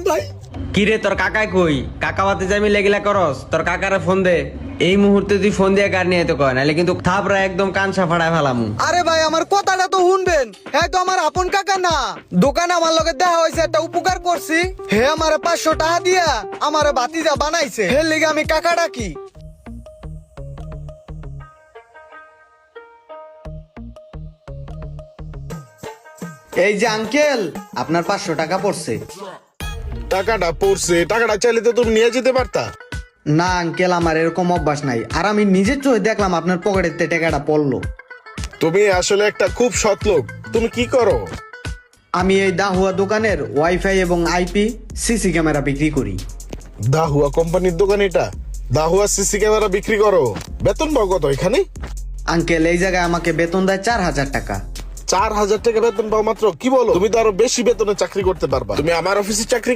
ভাই কিরে তোর কাকায় কই? কাকা বাতে যাবি লেগিলা করস? তোর কাকারে ফোন দে। এই মুহূর্তে তুই ফোন দিয়ে কার নিয়ে তো কয়, নাহলে কিন্তু থাপড়া একদম কানসা ফাড়ায় ফেলামু। আরে ভাই আমার কথাটা তো শুনবেন। হ্যাঁ তো আমার আপন কাকা না, দোকানে আমার লগে দেখা হয়েছে, একটা উপকার করছি। হে আমারে 500 টাকা দিয়া আমারে ভাতিজা বানাইছে, হে লিগে আমি কাকা ডাকি। এই যে আঙ্কেল, আপনার 500 টাকা পড়ছে। টাকাটা পড়ছে, টাকাটা চাইলে তো তুমি নিয়ে যেতে পারতা। না আঙ্কেল, আমার এরকম অভ্যাস নাই, আর আমি নিজের চোখে দেখলাম আপনার পকেটেতে টাকাটা পড়লো। তুমি আসলে একটা খুব সৎ লোক। তুমি কি করো? আমি এই দাহুয়া দোকানের ওয়াইফাই এবং আইপি সিসি ক্যামেরা বিক্রি করি। দাহুয়া কোম্পানির দোকান এটা? দাহুয়া সিসি ক্যামেরা বিক্রি করো? বেতন পাও কত এখানে? আঙ্কেল এই জায়গায় আমাকে বেতন দেয় 4000 টাকা। 4000 টাকা বেতন পাও মাত্র? কি বলো, তুমি তো আরো বেশি বেতনে চাকরি করতে পারবা। তুমি আমার অফিসে চাকরি